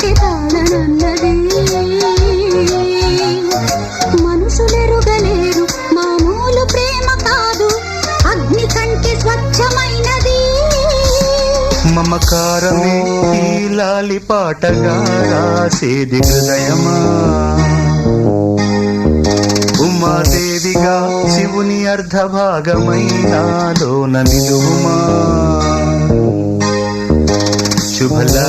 పలికి తాళనన్నది. మనుషులెరుగలేరు మామూలు ప్రేమ కాదు, అగ్ని కంటే స్వచ్ఛమైనది. మమకారమే ఈ లాలి పాటగా రాసేది హృదయమా, ఉమాదేవిగా శివుని అర్ధభాగమైనాలోన నిలువుమా. శుభల